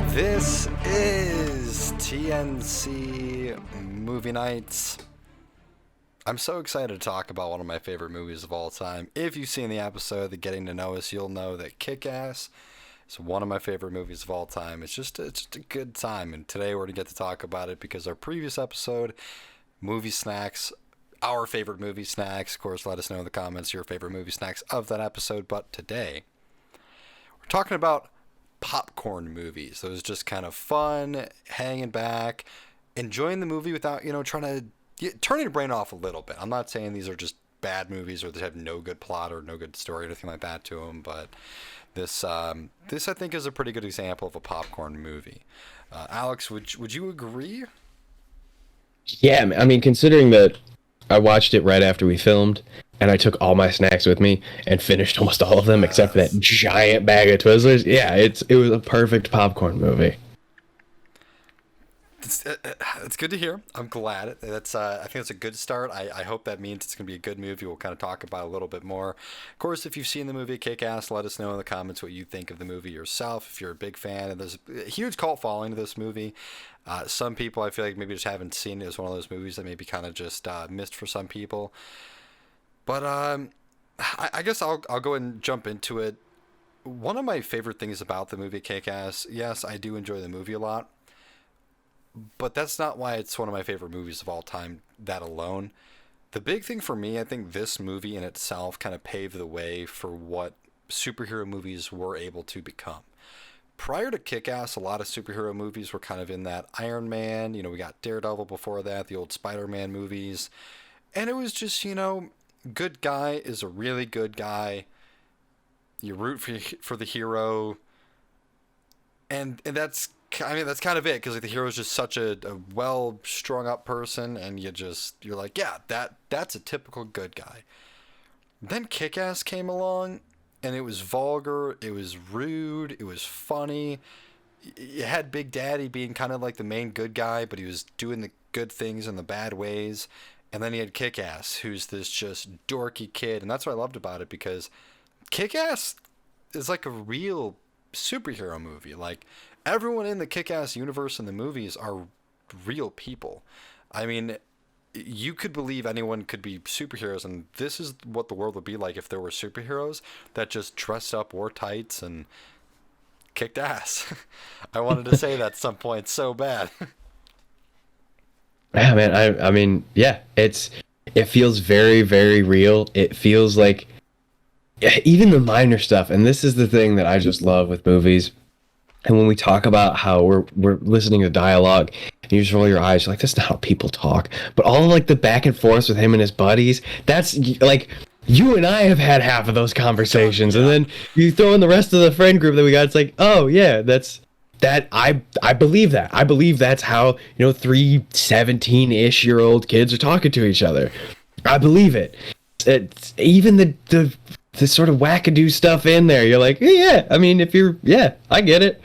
This is TNC Movie Nights. I'm so excited to talk about one of my favorite movies of all time. If you've seen the episode, the Getting to Know Us, you'll know that Kickass is one of my favorite movies of all time. It's just a good time, and today we're going to get to talk about it because our previous episode, Movie Snacks, our favorite movie snacks. Of course, let us know in the comments your favorite movie snacks of that episode. But today, we're talking about popcorn movies. Those just kind of fun, hanging back, enjoying the movie without, trying to turn your brain off a little bit. I'm not saying these are just bad movies or they have no good plot or no good story or anything like that to them, but this I think is a pretty good example of a popcorn movie. Alex, would you agree? Yeah, I mean, considering that I watched it right after we filmed, and I took all my snacks with me and finished almost all of them except for that giant bag of Twizzlers. Yeah, it was a perfect popcorn movie. It's good to hear. I'm glad. I think it's a good start. I hope that means it's going to be a good movie. We'll kind of talk about it a little bit more. Of course, if you've seen the movie Kick-Ass, let us know in the comments what you think of the movie yourself. If you're a big fan, and there's a huge cult following to this movie. Some people, I feel like, maybe just haven't seen it as one of those movies that maybe kind of just missed for some people. But I guess I'll go ahead and jump into it. One of my favorite things about the movie Kick-Ass, yes, I do enjoy the movie a lot, but that's not why it's one of my favorite movies of all time, that alone. The big thing for me, I think this movie in itself kind of paved the way for what superhero movies were able to become. Prior to Kick-Ass, a lot of superhero movies were kind of in that Iron Man, we got Daredevil before that, the old Spider-Man movies, and it was just, good guy is a really good guy. You root for the hero, and that's kind of it, because the hero is just such a well strung up person, and you're like, yeah, that's a typical good guy. Then Kick-Ass came along, and it was vulgar, it was rude, it was funny. You had Big Daddy being kind of like the main good guy, but he was doing the good things in the bad ways. And then he had Kick-Ass, who's this just dorky kid. And that's what I loved about it, because Kick-Ass is like a real superhero movie. Like, everyone in the Kick-Ass universe in the movies are real people. I mean, you could believe anyone could be superheroes, and this is what the world would be like if there were superheroes that just dressed up, wore tights, and kicked ass. I wanted to say that at some point so bad. Yeah, man. I mean, yeah. It feels very, very real. It feels like even the minor stuff, and this is the thing that I just love with movies. And when we talk about how we're listening to dialogue, and you just roll your eyes, you're like, that's not how people talk. But all like the back and forth with him and his buddies, that's like, you and I have had half of those conversations, and then you throw in the rest of the friend group that we got. It's like, oh yeah, I believe that. I believe that's how, 3 17-ish-year-old kids are talking to each other. I believe it. It's even the sort of wackadoo stuff in there. You're like, yeah, I mean, I get it.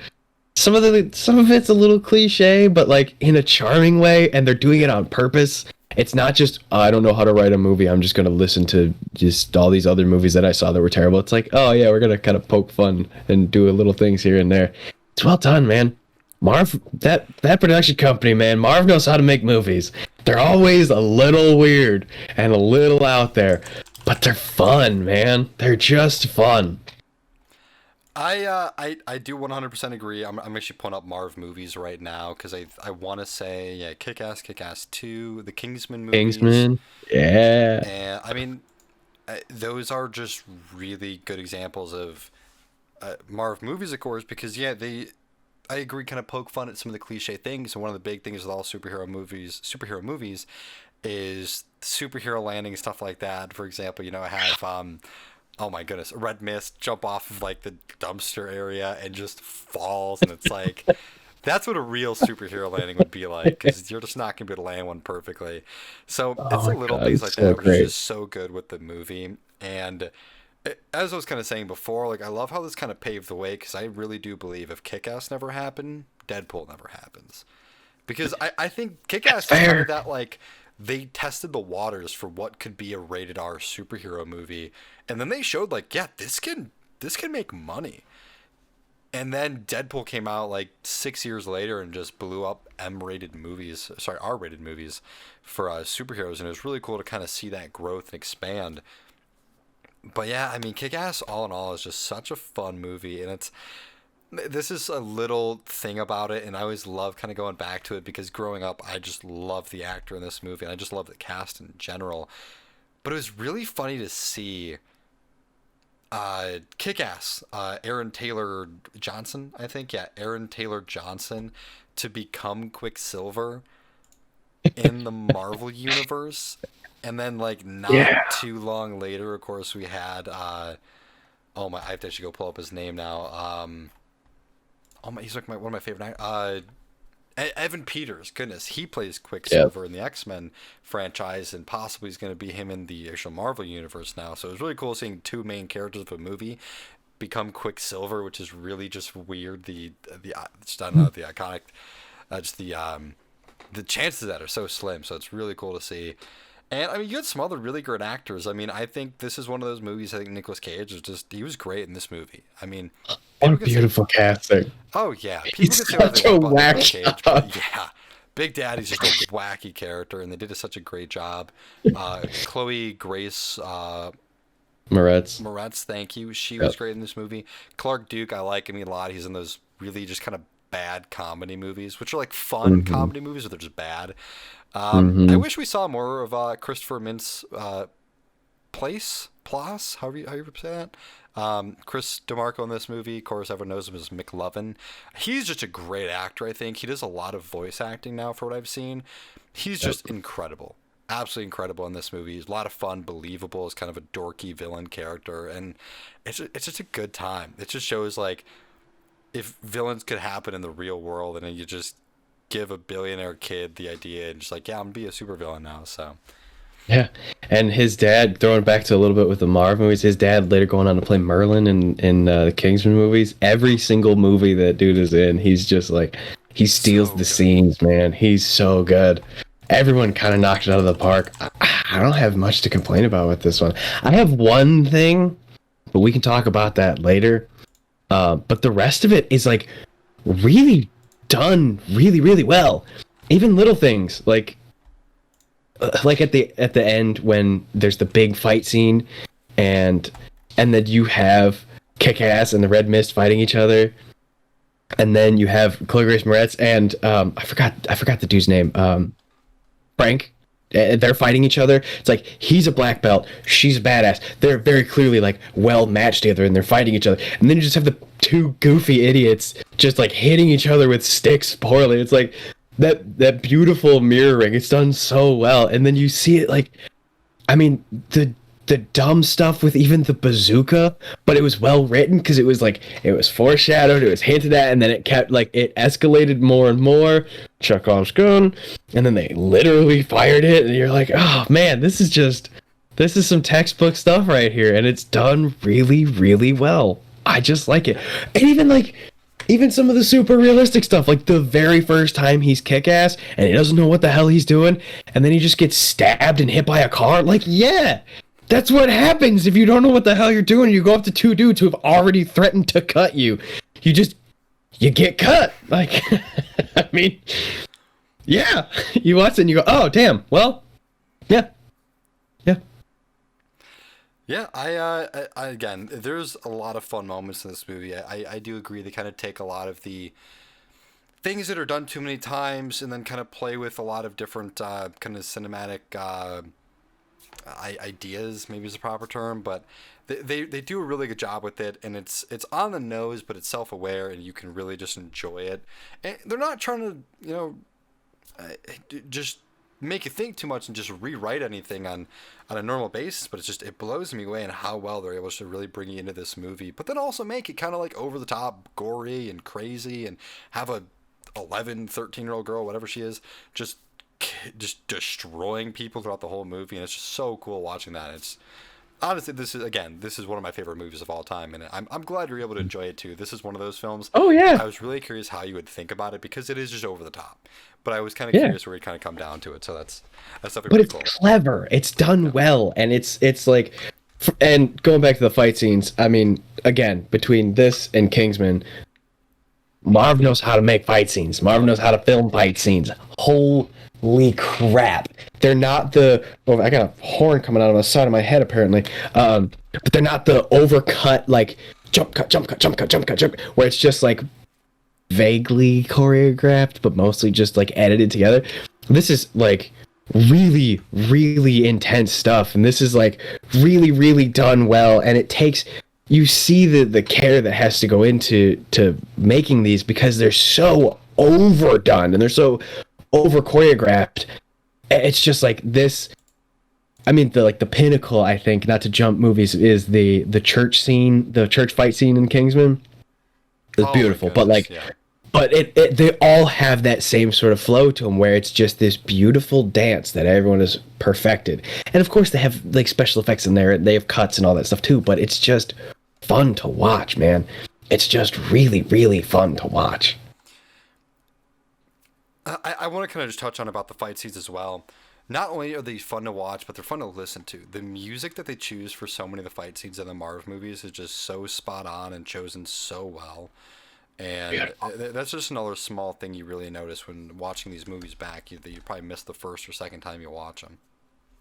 Some of it's a little cliche, but like in a charming way, and they're doing it on purpose. It's not just, I don't know how to write a movie, I'm just going to listen to just all these other movies that I saw that were terrible. It's like, oh yeah, we're going to kind of poke fun and do little things here and there. It's well done, man. Marv, that production company, man, Marv knows how to make movies. They're always a little weird and a little out there, but they're fun, man. They're just fun. I do 100% agree. I'm actually pulling up Marv movies right now because I want to say, yeah, Kick-Ass 2, the Kingsman movies. Kingsman, yeah. And I mean, those are just really good examples of Marv movies, of course, because I agree, kind of poke fun at some of the cliche things. And one of the big things with all superhero movies is superhero landing, stuff like that. For example, I have oh my goodness, Red Mist jump off of like the dumpster area and just falls, and it's like that's what a real superhero landing would be like, because you're just not gonna be able to land one perfectly. So it's the little things like that, which is just so good with the movie. And as I was kind of saying before, like, I love how this kind of paved the way, because I really do believe if Kick-Ass never happened, Deadpool never happens. Because I think Kick-Ass is kind of that, like, they tested the waters for what could be a rated R superhero movie, and then they showed, like, yeah, this can this can make money. And then Deadpool came out like 6 years later and just blew up R-rated movies for superheroes, and it was really cool to kind of see that growth and expand. But yeah, I mean, Kick-Ass all in all is just such a fun movie, and this is a little thing about it, and I always love kind of going back to it because growing up, I just love the actor in this movie, and I just love the cast in general. But it was really funny to see Kick-Ass, Aaron Taylor Johnson, I think. Yeah, Aaron Taylor Johnson to become Quicksilver in the Marvel universe. And then, like, not too long later, of course, we had, I have to actually go pull up his name now. He's like one of my favorite actors. Evan Peters, goodness, he plays Quicksilver in the X-Men franchise, and possibly he's going to be him in the actual Marvel universe now. So it was really cool seeing two main characters of a movie become Quicksilver, which is really just weird. Just, I don't know, the iconic, just the chances of that are so slim. So it's really cool to see. And I mean, you had some other really great actors. I mean, I think this is one of those movies. I think Nicolas Cage he was great in this movie. I mean, what a beautiful casting. Oh yeah, people He's such a whack Cage, but yeah, Big Daddy's just a wacky character, and they did such a great job. Chloe Grace Moretz, thank you. She was great in this movie. Clark Duke, I like him a lot. He's in those really just kind of bad comedy movies, which are like fun comedy movies, but they're just bad. I wish we saw more of Christopher Mintz Place, however you say that. Chris DeMarco in this movie, of course, everyone knows him as McLovin. He's just a great actor, I think. He does a lot of voice acting now, for what I've seen. He's just incredible. Absolutely incredible in this movie. He's a lot of fun, believable as kind of a dorky villain character, and it's just a good time. It just shows, like, if villains could happen in the real world, and then you just give a billionaire kid the idea and just like, yeah, I'm gonna be a supervillain now. So yeah, and his dad, throwing it back to a little bit with the Marvel movies, his dad later going on to play Merlin in the Kingsman movies. Every single movie that dude is in, he's just like, he steals the scenes, man. He's so good. Everyone kind of knocked it out of the park. I don't have much to complain about with this one. I have one thing, but we can talk about that later. But the rest of it is like really done really, really well. Even little things like at the end when there's the big fight scene, and then you have Kick-Ass and the Red Mist fighting each other, and then you have Chloe Grace Moretz and I forgot the dude's name, Frank. They're fighting each other. It's like, he's a black belt, she's a badass. They're very clearly like well matched together, and they're fighting each other. And then you just have the two goofy idiots just like hitting each other with sticks poorly. It's like that beautiful mirroring. It's done so well. And then you see it, like, I mean, the dumb stuff with even the bazooka, but it was well written because it was like, it was foreshadowed, it was hinted at, and then it kept, like, it escalated more and more. Chekhov's gun, and then they literally fired it, and you're like, oh man, this is some textbook stuff right here, and it's done really, really well. I just like it. And even some of the super realistic stuff, like the very first time he's Kick-Ass and he doesn't know what the hell he's doing, and then he just gets stabbed and hit by a car. Like, yeah, that's what happens if you don't know what the hell you're doing. You go up to two dudes who have already threatened to cut you. You get cut. Like, I mean, yeah. You watch it and you go, oh, damn. Well, yeah. Yeah. Yeah, I again, there's a lot of fun moments in this movie. I do agree they kind of take a lot of the things that are done too many times and then kind of play with a lot of different kind of cinematic ideas, maybe is the proper term, but they do a really good job with it, and it's on the nose, but it's self-aware, and you can really just enjoy it. And they're not trying to, just make you think too much and just rewrite anything on a normal basis, but it blows me away in how well they're able to really bring you into this movie, but then also make it kind of like over the top, gory and crazy, and have a 11, 13-year-old girl, whatever she is, just destroying people throughout the whole movie, and it's just so cool watching that. It's honestly, this is one of my favorite movies of all time, and I'm glad you're able to enjoy it too. This is one of those films. Oh yeah. I was really curious how you would think about it because it is just over the top, but I was kind of curious where you kind of come down to it. So that's definitely but pretty it's cool. Clever. It's done well, and it's like, and going back to the fight scenes, I mean, again, between this and Kingsman, Marv knows how to make fight scenes. Marv knows how to film fight scenes. Holy crap. They're not the... Oh, I got a horn coming out of the side of my head, apparently. But they're not the overcut, like, jump cut, jump cut, jump cut, jump cut, jump cut, where it's just, like, vaguely choreographed, but mostly just, like, edited together. This is, like, really, really intense stuff. And this is, like, really, really done well. And it takes... You see the care that has to go into making these because they're so overdone and they're so over choreographed. It's just like this. I mean, the pinnacle, I think, not to jump movies, is the church scene, the church fight scene in Kingsman. It's beautiful, but like, yeah. But they all have that same sort of flow to them, where it's just this beautiful dance that everyone has perfected. And of course, they have like special effects in there. They have cuts and all that stuff too. But it's just fun to watch, man. It's just really, really fun to watch. I want to kind of just touch on about the fight scenes as well. Not only are they fun to watch, but they're fun to listen to. The music that they choose for so many of the fight scenes in the Marv movies is just so spot on and chosen so well. And that's just another small thing you really notice when watching these movies back, that you probably miss the first or second time you watch them.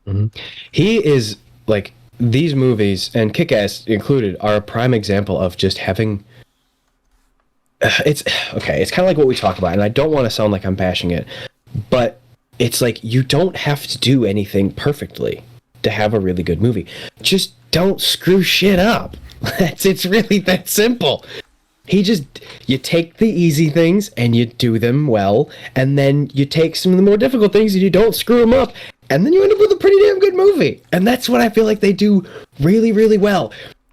Mm-hmm. He is, like, these movies, and Kickass included, are a prime example of just having... It's kind of like what we talk about, and I don't want to sound like I'm bashing it, but it's like you don't have to do anything perfectly to have a really good movie. Just don't screw shit up. It's really that simple. You take the easy things and you do them well, and then you take some of the more difficult things and you don't screw them up, and then you end up with a pretty damn good movie. And that's what I feel like they do really, really well.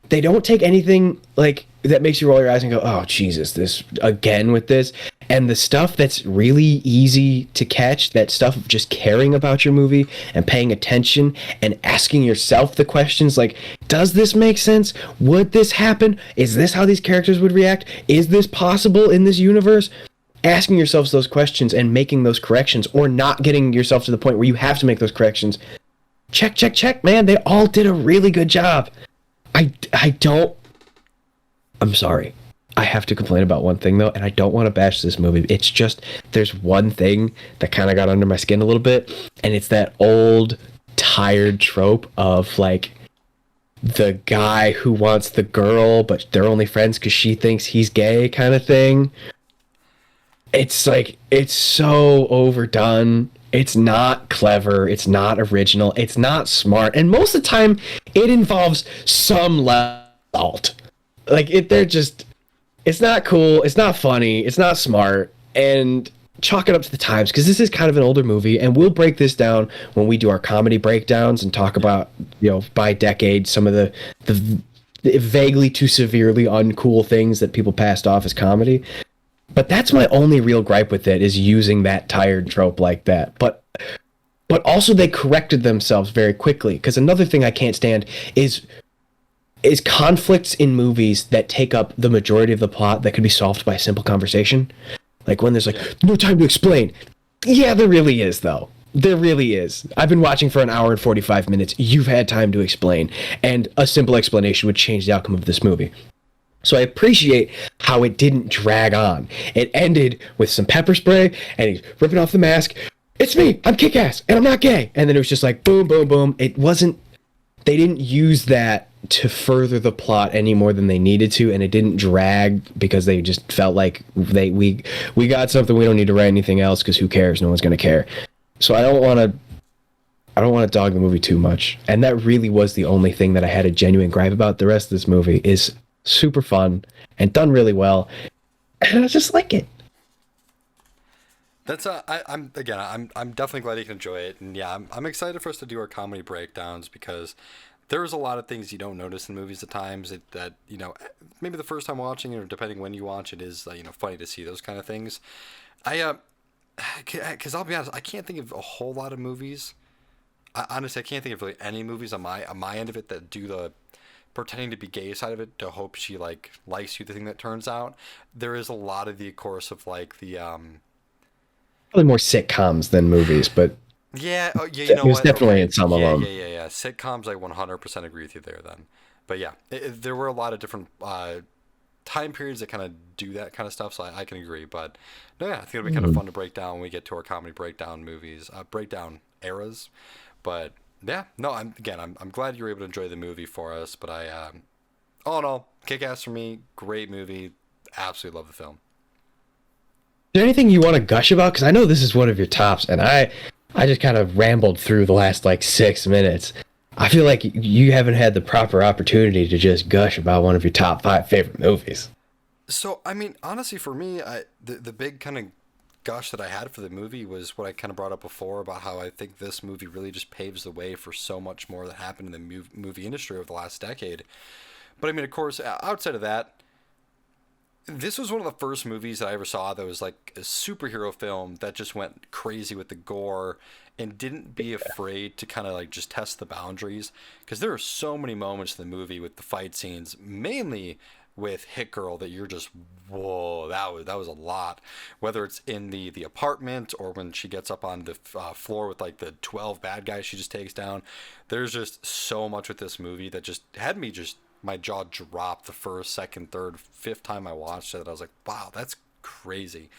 They don't take anything like that makes you roll your eyes and go, oh, Jesus, this again with this. And the stuff that's really easy to catch, that stuff of just caring about your movie and paying attention and asking yourself the questions like, does this make sense? Would this happen? Is this how these characters would react? Is this possible in this universe? Asking yourselves those questions and making those corrections, or not getting yourself to the point where you have to make those corrections. Check, check, check, man. They all did a really good job. I'm sorry. I have to complain about one thing, though, and I don't want to bash this movie. It's just, there's one thing that kind of got under my skin a little bit, and it's that old, tired trope of, like, the guy who wants the girl, but they're only friends because she thinks he's gay kind of thing. It's, like, it's so overdone. It's not clever. It's not original. It's not smart. And most of the time, it involves some level of alt. Like, they're just... It's not cool, it's not funny, it's not smart, and chalk it up to the times, because this is kind of an older movie, and we'll break this down when we do our comedy breakdowns and talk about, by decade, some of the vaguely to severely uncool things that people passed off as comedy. But that's my only real gripe with it, is using that tired trope like that. But also they corrected themselves very quickly, because another thing I can't stand is conflicts in movies that take up the majority of the plot that could be solved by a simple conversation. Like when there's like, no time to explain. Yeah, there really is, though. There really is. I've been watching for an hour and 45 minutes. You've had time to explain. And a simple explanation would change the outcome of this movie. So I appreciate how it didn't drag on. It ended with some pepper spray, and he's ripping off the mask. It's me! I'm Kickass! And I'm not gay! And then it was just like, boom, boom, boom. It wasn't... They didn't use that to further the plot any more than they needed to, and it didn't drag because they just felt like we got something, we don't need to write anything else because who cares? No one's going to care. So I don't want to dog the movie too much. And that really was the only thing that I had a genuine gripe about. The rest of this movie is super fun and done really well, and I just like it. That's I'm definitely glad you can enjoy it, and yeah, I'm excited for us to do our comedy breakdowns, because there's a lot of things you don't notice in movies at times that maybe the first time watching it, or depending when you watch it, is funny to see those kind of things. Because I'll be honest, I can't think of a whole lot of movies. Honestly, I can't think of really any movies on my end of it that do the pretending to be gay side of it to hope she likes you, the thing that turns out. There is a lot of the course of the probably more sitcoms than movies, but yeah, you know what? Definitely in some of them. Yeah. Sitcoms, I 100% agree with you there then. But yeah, there were a lot of different time periods that kind of do that kind of stuff, so I can agree. But no, yeah, I think it'll be kind of fun to break down when we get to our comedy breakdown movies, breakdown eras. But yeah, no, I'm glad you were able to enjoy the movie for us. But all in all, Kick-Ass for me, great movie. Absolutely love the film. Is there anything you want to gush about? Because I know this is one of your tops, and I just kind of rambled through the last like 6 minutes. I feel like you haven't had the proper opportunity to just gush about one of your top 5 favorite movies. So, I mean, honestly, for me, the big kind of gush that I had for the movie was what I kind of brought up before about how I think this movie really just paves the way for so much more that happened in the movie industry over the last decade. But I mean, of course, outside of that, this was one of the first movies that I ever saw that was like a superhero film that just went crazy with the gore and didn't be afraid to kind of like just test the boundaries. Because there are so many moments in the movie with the fight scenes, mainly with Hit Girl, that you're just, whoa, that was a lot. Whether it's in the apartment or when she gets up on the floor with like the 12 bad guys she just takes down, there's just so much with this movie that just had me just my jaw dropped the first, second, third, fifth time I watched it. I was like, wow, that's crazy.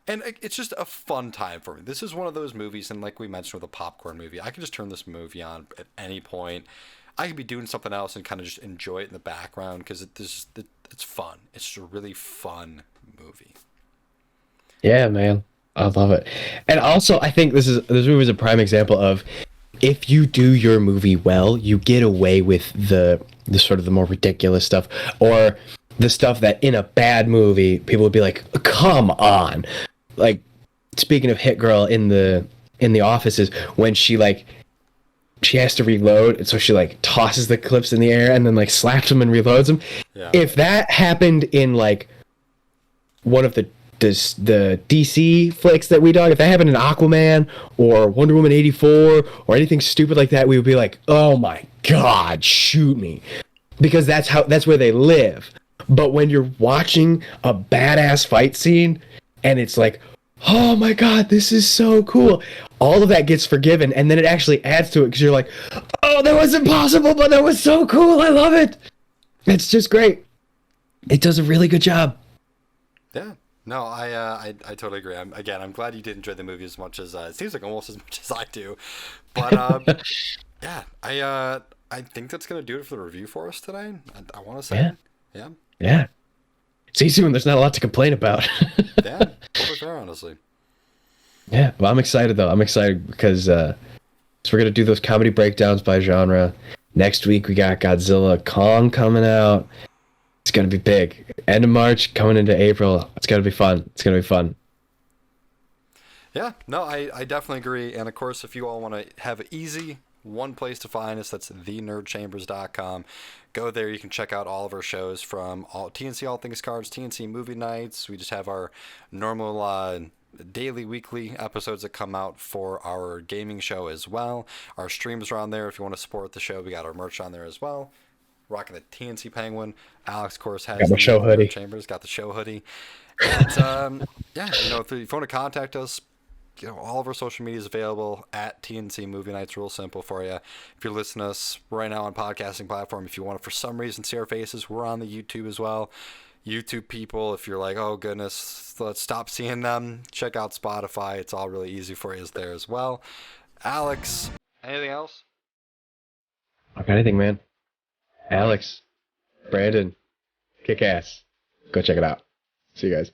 And it's just a fun time for me. This is one of those movies, and like we mentioned with a popcorn movie, I can just turn this movie on at any point. I could be doing something else and kind of just enjoy it in the background because it's fun. It's just a really fun movie. Yeah, man. I love it. And also, I think this movie is a prime example of if you do your movie well, you get away with the sort of the more ridiculous stuff or the stuff that in a bad movie people would be like, "Come on." Like speaking of Hit Girl in the offices when she has to reload and so she like tosses the clips in the air and then like slaps them and reloads them. Yeah. If that happened in like one of the DC flicks that we dog, if that happened in Aquaman or Wonder Woman 84 or anything stupid like that, we would be like, oh my god, shoot me. Because that's where they live. But when you're watching a badass fight scene and it's like, oh my god, this is so cool, all of that gets forgiven, and then it actually adds to it because you're like, oh, that was impossible, but that was so cool, I love it. It's just great. It does a really good job. Yeah. No, I totally agree. I'm glad you did enjoy the movie as much as it seems like almost as much as I do. But yeah, I think that's gonna do it for the review for us today. I want to say, Yeah. yeah, Yeah. It's easy when there's not a lot to complain about. yeah, totally fair, honestly. Yeah, well, I'm excited though. I'm excited because so we're gonna do those comedy breakdowns by genre. Next week we got Godzilla Kong coming out. It's gonna be big. End of March, coming into April. It's gonna be fun. It's gonna be fun. Yeah, no, I definitely agree. And of course, if you all want to have it easy, one place to find us, that's thenerdchambers.com. Go there, you can check out all of our shows from TNC All Things Cards, TNC Movie Nights. We just have our normal daily, weekly episodes that come out for our gaming show as well. Our streams are on there. If you want to support the show, we got our merch on there as well. Rocking the TNC Penguin. Alex, of course, has Got my show hoodie. Chambers, got the show hoodie. And yeah, if you want to contact us, all of our social media is available at TNC Movie Nights. Real simple for you. If you're listening to us right now on podcasting platform, if you want to for some reason see our faces, we're on the YouTube as well. YouTube people, if you're like, oh goodness, let's stop seeing them, check out Spotify. It's all really easy for you there as well. Alex, anything else? I got anything, man. Alex, Brandon, kick ass. Go check it out. See you guys.